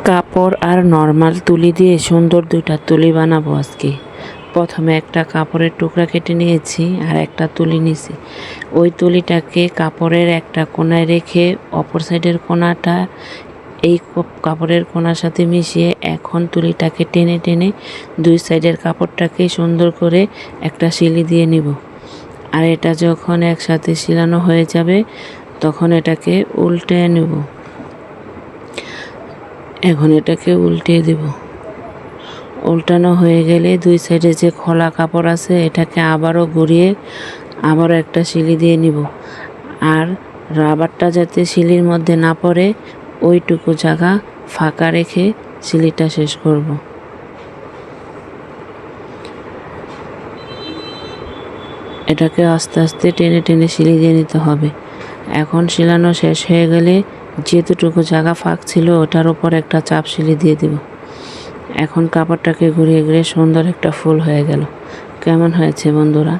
কাপড় আর নর্মাল তুলি দিয়ে সুন্দর দুইটা তুলি বানাবো আজকে। প্রথমে একটা কাপড়ের টুকরা কেটে নিয়েছি আর একটা তুলি নিয়েছি। ওই তুলিটাকে কাপড়ের একটা কোণায় রেখে অপর সাইডের কোণাটা এই কাপড়ের কোণার সাথে মিশিয়ে এখন তুলিটাকে টেনে টেনে দুই সাইডের কাপড়টাকে সুন্দর করে একটা সিলি দিয়ে নিব। আর এটা যখন একসাথে সিলানো হয়ে যাবে তখন এটাকে উল্টে নেব। এখন এটাকে উল্টিয়ে দেব। উল্টানো হয়ে গেলে দুই সাইডে যে খোলা কাপড় আছে এটাকে আবারও ঘুরিয়ে আবারও একটা সিলি দিয়ে নিব। আর রাবারটা যাতে সিলির মধ্যে না পড়ে ওইটুকু জায়গা ফাঁকা রেখে সিলিটা শেষ করব। এটাকে আস্তে আস্তে টেনে টেনে সিলি দিয়ে নিতে হবে। এখন সিলানো শেষ হয়ে গেলে যেতটুকু জায়গা ফাঁক ছিল ওটার উপর একটা চাপ সিলি দিয়ে দেব। এখন কাপড়টাকে ঘুরিয়ে ঘুরিয়ে সুন্দর একটা ফুল হয়ে গেল। কেমন হয়েছে বন্ধুরা?